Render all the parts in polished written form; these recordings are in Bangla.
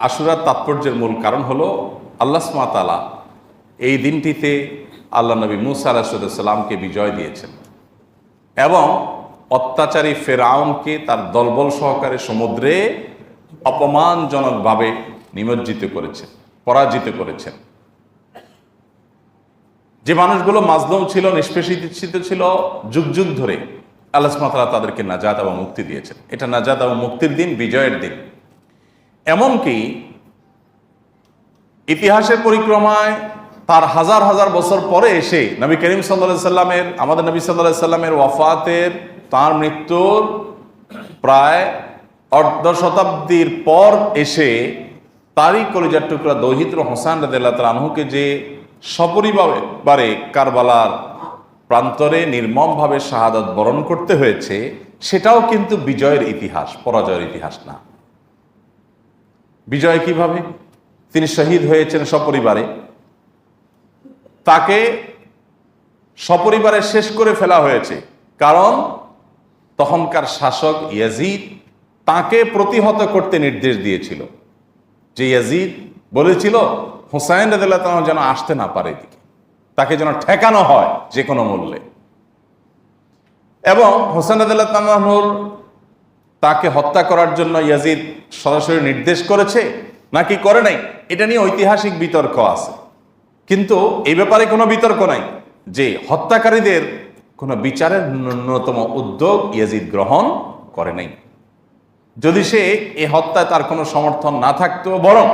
আশুরার তাৎপর্যের মূল কারণ হলো আল্লাহ সুবহানাহু ওয়া তাআলা এই দিনটিতে আল্লাহ নবী মুসা আলাইহিস সালামকে বিজয় দিয়েছেন এবং অত্যাচারী ফেরাউনকে তার দলবল সহকারে সমুদ্রে অপমানজনকভাবে নিমজ্জিত করেছেন, পরাজিত করেছেন। যে মানুষগুলো মাজলুম ছিল, নিষ্পেষিত ছিল, যুগ যুগ ধরে আল্লাহ সুবহানাহু ওয়া তাআলা তাদেরকে নাজাত এবং মুক্তি দিয়েছেন। এটা নাজাত এবং মুক্তির দিন, বিজয়ের দিন। এমনকি ইতিহাসের পরিক্রমায় তার হাজার হাজার বছর পরে এসে নবী করিম সাল্লাল্লাহু আলাইহি সাল্লামের, আমাদের নবী সাল্লাল্লাহু আলাইহি সাল্লামের ওয়াফাতের, তার মৃত্যুর প্রায় অর্ধ শতাব্দীর পর এসে তারই কলিজার টুকরা দৌহিত্র হোসেন রাদিয়াল্লাহু তাআলা আনহুকে যে সপরিবারে কারবালার প্রান্তরে নির্মমভাবে শাহাদাত বরণ করতে হয়েছে, সেটাও কিন্তু বিজয়ের ইতিহাস, পরাজয়ের ইতিহাস না। বিজয় কিভাবে? তিনি শহীদ হয়েছেন সপরিবারে, তাকে সপরিবারে শেষ করে ফেলা হয়েছে, কারণ তখনকার শাসক ইয়াজিদ তাকে প্রতিহত করতে নির্দেশ দিয়েছিল। যে ইয়াজিদ বলেছিল হুসাইন রাদিয়াল্লাহু তাআলা যেন আসতে না পারে এদিকে, তাকে যেন ঠেকানো হয় যে কোনো মূল্যে। এবং হুসাইন রাদিয়াল্লাহু তাআলার তাকে হত্যা করার জন্য ইয়াজিদ সরাসরি নির্দেশ করেছে নাকি করে নাই, এটা নিয়ে ঐতিহাসিক বিতর্ক আছে। কিন্তু এই ব্যাপারে কোনো বিতর্ক নাই যে হত্যাকারীদের কোনো বিচারের ন্যূনতম উদ্যোগ ইয়াজিদ গ্রহণ করে নাই। যদি সে এ হত্যায় তার কোনো সমর্থন না থাকতো, বরং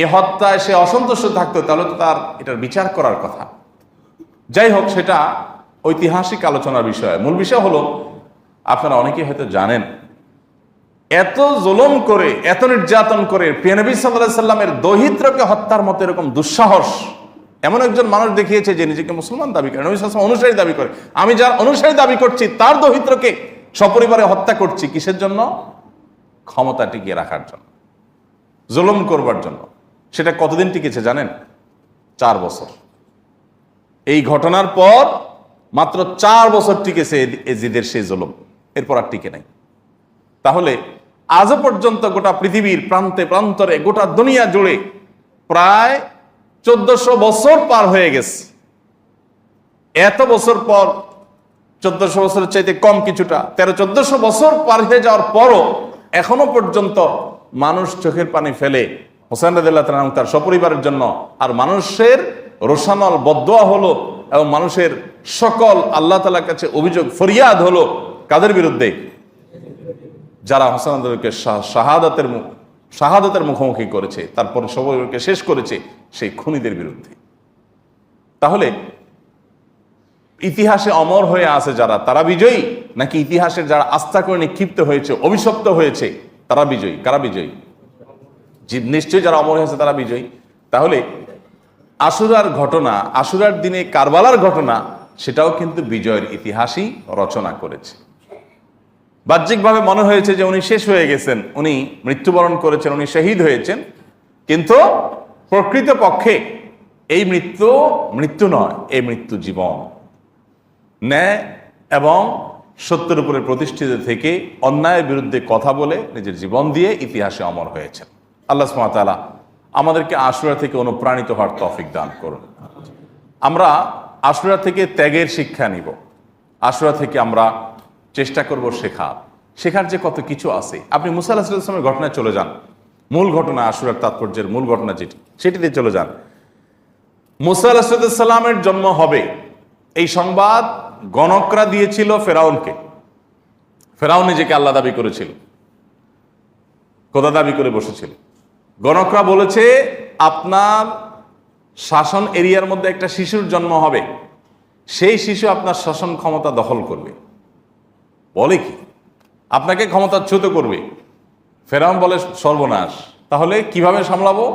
এ হত্যায় সে অসন্তুষ্ট থাকতো, তাহলে তো তার এটার বিচার করার কথা। যাই হোক, সেটা ঐতিহাসিক আলোচনার বিষয়। মূল বিষয় হলো, আপনারা অনেকেই হয়তো জানেন, এত জুলুম করে, এত নির্যাতন করে প্রিয় নবী সাল্লাল্লাহু আলাইহি সাল্লামের দৌহিত্রকে হত্যার মতো এরকম দুঃসাহস এমন একজন মানুষ দেখিয়েছে যে নিজেকে মুসলমান দাবি করে, নবী সাল্লাল্লাহু আলাইহি ওয়াসাল্লাম অনুসারী দাবি করে। আমি যার অনুসারী দাবি করছি তার দৌহিত্রকে সপরিবারে হত্যা করছি, কিসের জন্য? ক্ষমতা টিকিয়ে রাখার জন্য, জুলুম করবার জন্য। সেটা কতদিন টিকেছে জানেন? 4 বছর। এই ঘটনার পর মাত্র 4 বছর টিকেছে এজিদের সেই জুলুম, এরপর আর টিকে নাই। তাহলে আজও পর্যন্ত গোটা পৃথিবীর প্রান্তে প্রান্তরে, গোটা দুনিয়া জুড়ে প্রায় 1400 বছর পার হয়ে গেছে। এত বছর পর, 1400 বছরের চাইতে কম কিছুটা, 1300-1400 বছর পার হয়ে যাওয়ার পরও এখনো পর্যন্ত মানুষ চোখের পানি ফেলে হোসেন রাদিয়াল্লাহু তাআলা তার সপরিবারের জন্য। আর মানুষের রোশানল বদদোয়া হলো এবং মানুষের সকল আল্লাহ তাআলার কাছে অভিযোগ ফরিয়াদ হলো কাদের বিরুদ্ধে? যারা হোসেন রাদিয়াল্লাহুকে শাহাদাতের মুখোমুখি করেছে, তারপর সপরিবারকে শেষ করেছে, সেই খুনিদের বিরুদ্ধে। তাহলে ইতিহাসে অমর হয়ে আছে যারা, তারা বিজয়ী, নাকি ইতিহাসের যারা আস্থা করে নিক্ষিপ্ত হয়েছে, অভিশপ্ত হয়েছে, তারা বিজয়ী? কারা বিজয়ী? নিশ্চয়ই যারা অমর হয়েছে তারা বিজয়ী। তাহলে আশুরার ঘটনা, আশুরার দিনে কারবালার ঘটনা, সেটাও কিন্তু বিজয়ের ইতিহাসই রচনা করেছে। বাহ্যিকভাবে মনে হয়েছে যে উনি শেষ হয়ে গেছেন, উনি মৃত্যুবরণ করেছেন, উনি শহীদ হয়েছেন, কিন্তু প্রকৃতপক্ষে এই মৃত্যু নয়, এই মৃত্যু জীবন। ন্যায় এবং সত্যের উপরে প্রতিষ্ঠিত থেকে অন্যায়ের বিরুদ্ধে কথা বলে নিজের জীবন দিয়ে ইতিহাসে অমর হয়েছেন। আল্লাহ সুবহানাহু ওয়া তাআলা আমাদেরকে আশুরা থেকে অনুপ্রাণিত হওয়ার তৌফিক দান করুন। আমরা আশুরা থেকে ত্যাগের শিক্ষা নিব, আশুরা থেকে আমরা চেষ্টা করব শেখার যে কত কিছু আছে। আপনি মুসা আলাইহিস সালামের ঘটনায় চলে যান, মূল ঘটনা, আশুরার তাৎপর্যের মূল ঘটনা সেটিতে চলে যান। মুসা আলাইহিস সালামের জন্ম হবে এই সংবাদ গণকরা দিয়েছিল ফেরাউনকে। ফেরাউন নিজেকে আল্লাহ দাবি করেছিল, খোদা দাবি করে বসেছিল। গণকরা বলেছে আপনার শাসন এরিয়ার মধ্যে একটা শিশুর জন্ম হবে, সেই শিশু আপনার শাসন ক্ষমতা দখল করবে। বলে কি? আপনাকে ক্ষমতাচ্যুত করবে। ফেরাউন বলে সর্বনাশ, তাহলে কিভাবে সামলাবো?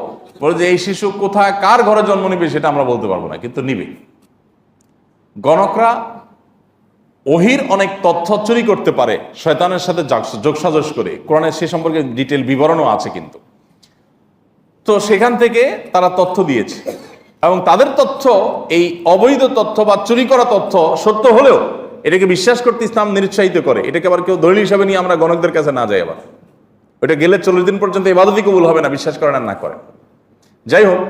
বলে যে এই শিশু কোথায় কার ঘরে জন্ম নিবে সেটা আমরা বলতে পারবো না, কিন্তু নিবে। গণকরা ওহির অনেক তথ্য চুরি করতে পারে শয়তানের সাথে যোগসাজশ করে, কোরআনের সে সম্পর্কে ডিটেল বিবরণও আছে। কিন্তু তো সেখান থেকে তারা তথ্য দিয়েছে এবং তাদের তথ্য, এই অবৈধ তথ্য বা চুরি করা তথ্য সত্য হলেও এটাকে বিশ্বাস করতে ইসলাম নিরুৎসাহিত করে। এটাকে আবার কেউ দলিল হিসাবে নিয়ে আমরা গণকদের কাছে না যাই। আবার ওইটা গেলে 40 দিন পর্যন্ত ইবাদতই কবুল হবে না, বিশ্বাস করেন আর না করেন। যাই হোক,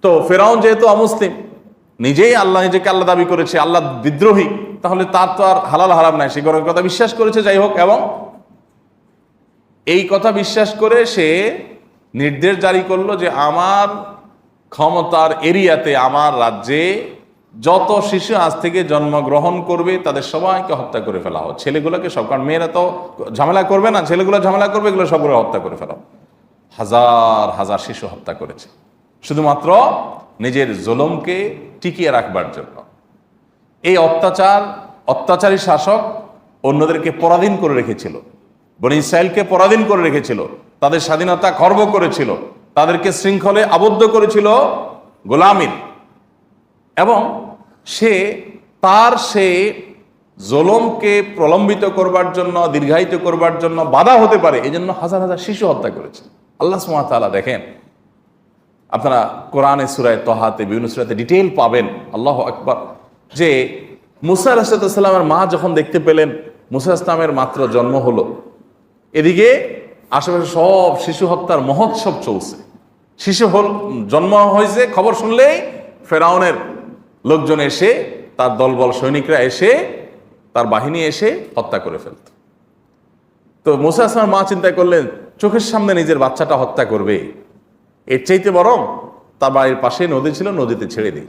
তো ফেরাউন যেহেতু অমুসলিম, নিজেই নিজেকে আল্লাহ দাবি করেছে, আল্লাহ বিদ্রোহী, তাহলে তার তো আর হালাল হারাম নাই, সে গণের কথা বিশ্বাস করেছে। যাই হোক, এবং এই কথা বিশ্বাস করে সে নির্দেশ জারি করলো যে আমার ক্ষমতার এরিয়াতে, আমার রাজ্যে যত শিশু আজ থেকে জন্মগ্রহণ করবে তাদের সবাইকে হত্যা করে ফেলা হোক। ছেলেগুলোকে সব, কারণ মেয়েরা তো ঝামেলা করবে না, ছেলেগুলো ঝামেলা করবে, এগুলো সবগুলো হত্যা করে ফেলা। হাজার হাজার শিশু হত্যা করেছে শুধুমাত্র নিজের জুলুমকে টিকিয়ে রাখবার জন্য। এই অত্যাচারী শাসক অন্যদেরকে পরাধীন করে রেখেছিল, বনি ইসরাইলকে পরাধীন করে রেখেছিল, তাদের স্বাধীনতা খর্ব করেছিল, তাদেরকে শৃঙ্খলে আবদ্ধ করেছিল গোলামীর। এবং সে জুলুমকে প্রলম্বিত করবার জন্য, দীর্ঘায়িত করবার জন্য বাধা হতে পারে, এই জন্য হাজার হাজার শিশু হত্যা করেছে। আল্লাহ সুবহানাহু ওয়া তাআলা দেখেন, আপনারা কোরআনে সূরায়ে তাহাতে বিভিন্ন সূরাতে ডিটেইল পাবেন, আল্লাহু আকবার, যে মুসা আলাইহিস সালামের মা যখন দেখতে পেলেন মুসা ইসলামের মাত্র জন্ম হলো, এদিকে আশেপাশে সব শিশু হত্যার মহোৎসব চলছে। জন্ম হয়েছে খবর শুনলেই ফেরাউনের লোকজন এসে, তার দলবল সৈনিকরা এসে, তার বাহিনী এসে হত্যা করে ফেলত। তো মুসা ইসলামের মা চিন্তা করলেন, চোখের সামনে নিজের বাচ্চাটা হত্যা করবে, এর চাইতে বরং তার বাড়ির পাশে নদী ছিল, নদীতে ছেড়ে দিই,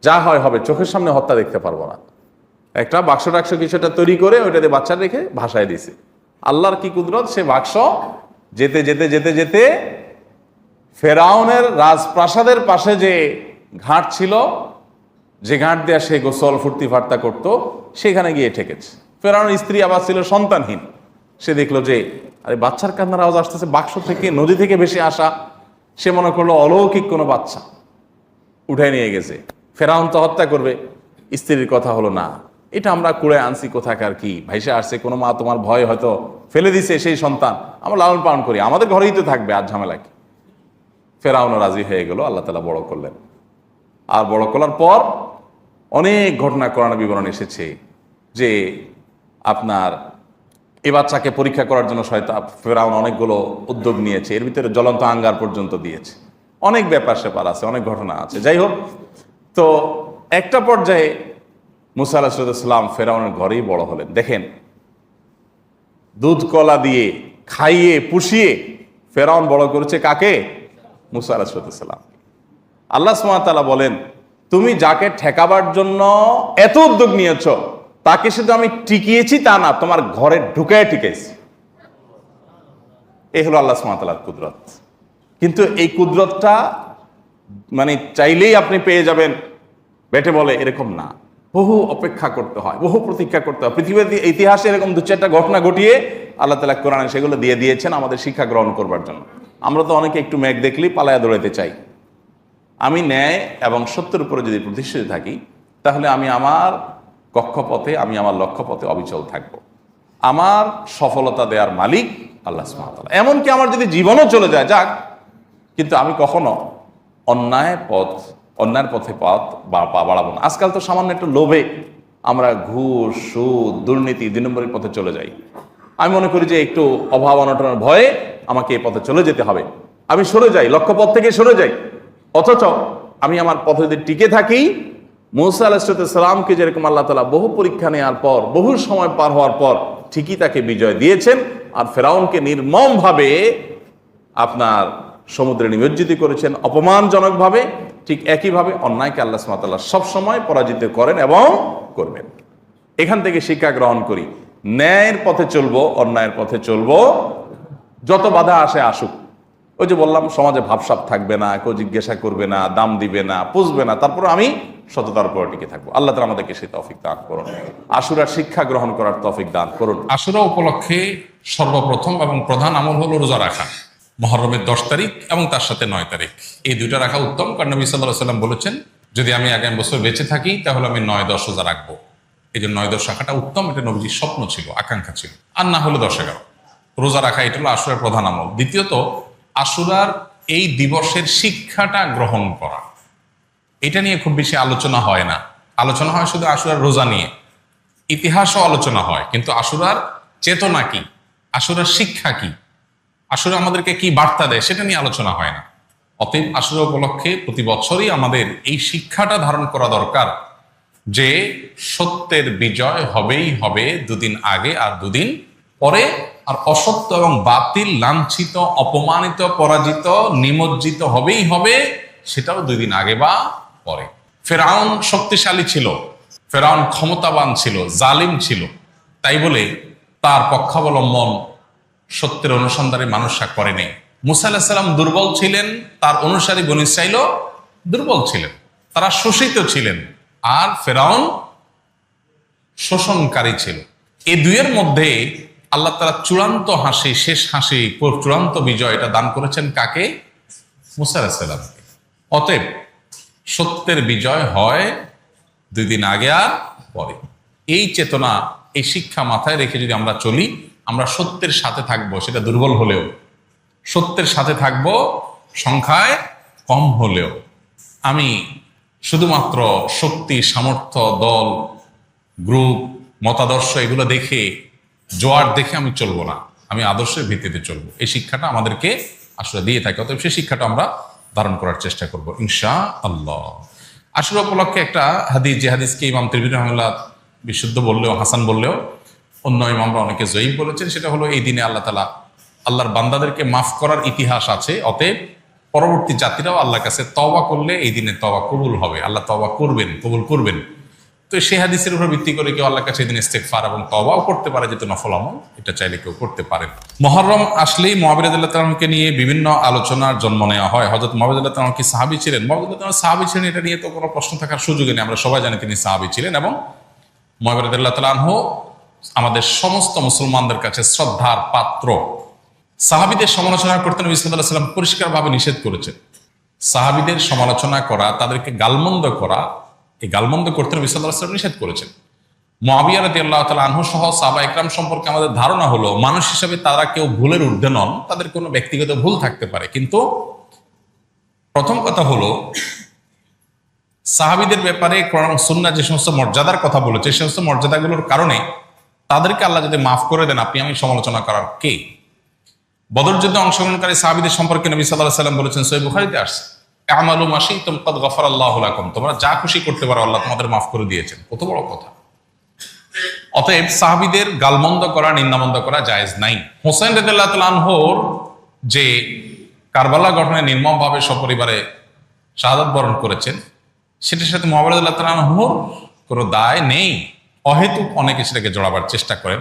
যা হয় হবে, চোখের সামনে হত্যা দেখতে পারবো না। একটা বাক্স টাক্স কিছুটা তৈরি করে ওইটাতে বাচ্চা রেখে ভাসায় দিছে। আল্লাহর কি কুদরত, সে বাক্স যেতে যেতে যেতে যেতে ফেরাউনের রাজপ্রাসাদের পাশে যে ঘাট ছিল, যে ঘাট দেয়া সে গোসল ফুর্তি ফার্তা করতো, সেখানে গিয়ে ঠেকেছে। ফেরাউনের স্ত্রী আবার ছিল সন্তানহীন, সে দেখলো যে আরে বাচ্চার কান্নার আওয়াজ আসতেছে বাক্স থেকে, নদী থেকে ভেসে আসা। সে মনে করলো অলৌকিক কোনো বাচ্চা, উঠায় নিয়ে গেছে। ফেরাউন তো হত্যা করবে, স্ত্রীর কথা হলো না, এটা আমরা কুড়ে আনছি কোথাকার, কি ভাইসে আসছে, কোনো মা তোমার ভয় হয়তো ফেলে দিছে সেই সন্তান, আমরা লালন পালন করি, আমাদের ঘরেই তো থাকবে, আর ঝামেলা কি। ফেরাউনও রাজি হয়ে গেল, আল্লাহ তাআলা বড় করলেন। আর বড় করার পর অনেক ঘটনা কোরআনে বিবরণ এসেছে যে আপনার এ বাচ্চাকে পরীক্ষা করার জন্য ফেরাউন অনেকগুলো উদ্যোগ নিয়েছে, এর ভিতরে জ্বলন্ত আঙ্গার পর্যন্ত দিয়েছে, অনেক ব্যাপার স্যাপার আছে, অনেক ঘটনা আছে। যাই হোক, তো একটা পর্যায়ে মুসা আলাইহিস সালাম ফেরাউনের ঘরেই বড় হলেন। দেখেন, দুধ কলা দিয়ে খাইয়ে পুষিয়ে ফেরাউন বড় করেছে কাকে? মুসা আলাইহিস সালাম। আল্লাহ সুবহানাহু ওয়া তাআলা বলেন, তুমি যাকে ঠেকাবার জন্য এত উদ্যোগ নিয়েছ, তাকে শুধু আমি টিকিয়েছি তা না, তোমার ঘরে ঢুকায় টিকেছি। এই হলো আল্লাহ সুবহানাহু ওয়া তাআলার কুদরত। কিন্তু এই কুদরতটা মানে চাইলেই আপনি পেয়ে যাবেন বেটে বলে, এরকম না। বহু অপেক্ষা করতে হয়, বহু প্রতীক্ষা করতে হয়। পৃথিবীর ইতিহাসে এরকম দু চারটা ঘটনা ঘটিয়ে আল্লাহ তাআলা কোরআনে সেগুলো দিয়ে দিয়েছেন আমাদের শিক্ষা গ্রহণ করবার জন্য। আমরা তো অনেকে একটু মেঘ দেখলেই পালায়া দৌড়াইতে চাই। আমি ন্যায় এবং সত্যের উপরে যদি প্রতিষ্ঠিত থাকি, তাহলে আমি আমার কক্ষপথে, আমি আমার লক্ষ্যপথে অবিচল থাকব। আমার সফলতা দেওয়ার মালিক আল্লাহ সুবহানাহু ওয়া তাআলা। এমনকি আমার যদি জীবনও চলে যায়, যাক, কিন্তু আমি কখনো অন্যায়ের পথে পা বাড়াবো না। আজকাল তো সামান্য একটু লোভে আমরা ঘুষ, সুদ, দুর্নীতি, 2 নম্বরের পথে চলে যাই। আমি মনে করি যে একটু অভাব অনটনের ভয়ে আমাকে এই পথে চলে যেতে হবে, আমি সরে যাই, লক্ষ্যপথ থেকে সরে যাই। অথচ আমি আমার পথে যদি টিকে থাকি, মুসা আলাইহিস সালামকে যেরকম আল্লাহ তাআলা বহু পরীক্ষা নেওয়ার পর, বহু সময় পার হওয়ার পর ঠিকই তাকে বিজয় দিয়েছেন, আর ফেরাউনকে নির্মমভাবে আপনার সমুদ্রে নিমজ্জিত করেছেন অপমানজনকভাবে, ঠিক একইভাবে অন্যায়কে আল্লাহ সুবহানাহু ওয়া তাআলা সবসময় পরাজিত করেন এবং করবেন। এখান থেকে শিক্ষা গ্রহণ করি, ন্যায়ের পথে চলবো, অন্যায়ের পথে চলবো, যত বাধা আসে আসুক। ওই যে বললাম, সমাজে ভাবসাব থাকবে না, কেউ জিজ্ঞাসা করবে না, দাম দিবে না, পুষবে না, তারপর আমি সততার উপর টিকে থাকবো। আল্লাহ তাআলা আমাদেরকে সেই তৌফিক দান করুন, আশুরার শিক্ষা গ্রহণ করার তৌফিক দান করুন। আশুরা উপলক্ষে সর্বপ্রথম এবং প্রধান আমল হলো রোজা রাখা। মুহররমের 10 তারিখ এবং তার সাথে 9 তারিখ, এই দুইটা রাখা উত্তম। কারণ নবী সাল্লাল্লাহু আলাইহি ওয়াসাল্লাম বলেছেন, যদি আমি আগামী বছর বেঁচে থাকি তাহলে আমি 9-10 রোজা রাখবো। এই জন্য 9-10 রাখাটা উত্তম, এটা নবীজির স্বপ্ন ছিল, আকাঙ্ক্ষা ছিল। আর না হলো 10-11 রোজা রাখা, এটা হলো আশুরার প্রধান আমল। দ্বিতীয়ত, আশুরার এই দিবসের শিক্ষাটা গ্রহণ করা, এটা নিয়ে খুব বেশি আলোচনা হয় না। আলোচনা হয় শুধু আশুরার রোজা নিয়ে, ইতিহাসও আলোচনা হয়, কিন্তু আশুরার চেতনা কি, আশুরার শিক্ষা কি, আশুরা আমাদেরকে কি বার্তা দেয়, সেটা নিয়ে আলোচনা হয় না। অতএব আশুরা উপলক্ষে প্রতি বছরই আমাদের এই শিক্ষাটা ধারণ করা দরকার যে সত্যের বিজয় হবেই হবে, দুদিন আগে আর দুদিন পরে। আর অসত্য এবং বাতিল লাঞ্ছিত, অপমানিত, পরাজিত, নিমজ্জিত হবেই হবে, সেটাও দুদিন আগে বা পরে। ফেরাউন শক্তিশালী ছিল, ফেরাউন ক্ষমতাবান ছিল, জালিম ছিল, তাই বলে তার পক্ষাবলম্বন সত্যের অনুসন্ধানে মানুষরা করেনি। মুসা আলাইহিস সালাম দুর্বল ছিলেন, তার অনুসারী বনী ইসরাঈলও দুর্বল ছিলেন, তারা শোষিত ছিলেন, আর ফেরাউন শোষণকারী ছিল। এই দুইয়ের মধ্যে আল্লাহ তাআলা চূড়ান্ত হাসি, শেষ হাসি, চূড়ান্ত বিজয় এটা দান করেছেন কাকে? মুসা আলাইহিস সালামকে। অতএব সত্যের বিজয় হয় দুই দিন আগে আর পরে। এই চেতনা, এই শিক্ষা মাথায় রেখে যদি আমরা চলি, আমরা সত্যের সাথে থাকবো, সেটা দুর্বল হলেও সত্যের সাথে থাকবো, সংখ্যায় কম হলেও। আমি শুধুমাত্র শক্তি, সামর্থ্য, দল, গ্রুপ, মতাদর্শ এগুলো দেখে, জোয়ার দেখে আমি চলবো না, আমি আদর্শের ভিত্তিতে চলবো। এই শিক্ষাটা আমাদেরকে আসলে দিয়ে থাকে। অতএব সেই শিক্ষাটা আমরা ধারণ করার চেষ্টা করব ইনশাআল্লাহ। আশুরা উপলক্ষে একটা হাদিস, যে হাদিসকে ইমাম তিরমিজি রাহিমাহুল্লাহ বিশুদ্ধ বললেও, হাসান বললেও, অন্য ইমামরা অনেকে জয়ীফ বলেছেন, সেটা হলো এই দিনে আল্লাহ তাআলা আল্লাহর বান্দাদেরকে মাফ করার ইতিহাস আছে। অতএব পরবর্তী জাতিরাও আল্লাহর কাছে তওবা করলে এই দিনে তওবা কবুল হবে, আল্লাহ তওবা করবেন, কবুল করবেন। তো সেই হাদিসের উপর ভিত্তি করে কেউ আল্লাহর কাছে এই দিন ইস্তেগফার এবং তওবাও করতে পারে, যেহেতু নফল আমল, এটা চাইলে কেউ করতে পারেন। মুহররম আসলেই মুআবিয়া রাদিয়াল্লাহু তাআলা আনহুকে নিয়ে বিভিন্ন আলোচনার জন্ম নেওয়া হয়। হযরত মুআবিয়া রাদিয়াল্লাহু তাআলা কি সাহাবী ছিলেন? মুআবিয়া রাদিয়াল্লাহু তাআলা সাহাবী ছিলেন, এটা নিয়ে তো কোনো প্রশ্ন থাকার সুযোগই নেই। আমরা সবাই জানি তিনি সাহাবী ছিলেন, এবং মুআবিয়া রাদিয়াল্লাহু তাআলা আনহু আমাদের সমস্ত মুসলমানদের কাছে শ্রদ্ধার পাত্র। সাহাবীদের সমালোচনা করতে নবী সাল্লাল্লাহু আলাইহি ওয়াসাল্লাম পরিষ্কারভাবে নিষেধ করেছেন। সাহাবীদের সমালোচনা করা, তাদেরকে গালমন্দ করা, এই গালমন্দ করতে নবী সাল্লাল্লাহু আলাইহি ওয়াসাল্লাম নিষেধ করেছেন। মুআবিয়া রাদিয়াল্লাহু তাআলা আনহু সহ সাহাবা ইকরাম সম্পর্কে আমাদের ধারণা হলো, মানুষ হিসেবে তারা কেউ ভুলের ঊর্ধ্বে নন, তাদের কোনো ব্যক্তিগত ভুল থাকতে পারে। কিন্তু প্রথম কথা হলো, সাহাবীদের ব্যাপারে কোরআন সুন্নাহ যে সমস্ত মর্যাদার কথা বলেছে, সেই সমস্ত মর্যাদাগুলোর কারণে তাদেরকে আল্লাহ যদি মাফ করে দেন, আপনি আমি সমালোচনা করার কে? বদর যুদ্ধে অংশগ্রহণকারী সাহাবীদের সম্পর্কে নবী সাল্লাল্লাহু আলাইহি ওয়াসাল্লাম বলেছেন, সহিহ বুখারীতে আসছে, আমালু মা শি'তুম ক্বাদ গাফারাল্লাহু লাকুম, তোমরা যা খুশি করতে পারো, আল্লাহ তোমাদের মাফ করে দিয়েছেন। কত বড় কথা! অতএব সাহাবীদের গালমন্দ করা, নিন্দামন্দ করা জায়েজ নাই। হোসেন রাদিয়াল্লাহু তাআলা আনহুর যে কারবালা ঘটনায় নির্মমভাবে সপরিবারে শাহাদাত বরণ করেছেন, সেটার সাথে মুআবিয়া রাদিয়াল্লাহু তাআলা আনহুর কোনো দায় নেই। অহেতুক অনেকে সেটাকে জড়াবার চেষ্টা করেন।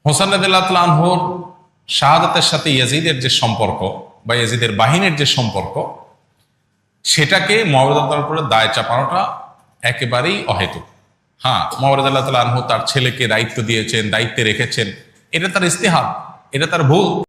হোসেন রাদিয়াল্লাহু তাআলা আনহুর শাহাদাতের সাথে ইয়াজিদের যে সম্পর্ক, বা ইয়াজিদের বাহিনীর যে সম্পর্ক, সেটাকে মুআবিয়া রাদিয়াল্লাহু তাআলার উপরে দায় চাপানোটা একেবারেই অহেতুক। হ্যাঁ, মুআবিয়া রাদিয়াল্লাহু তাআলা আনহু তার ছেলেকে দায়িত্ব দিয়েছেন, দায়িত্বে রেখেছেন, এটা তার ইজতিহাদ, এটা তার ভুল।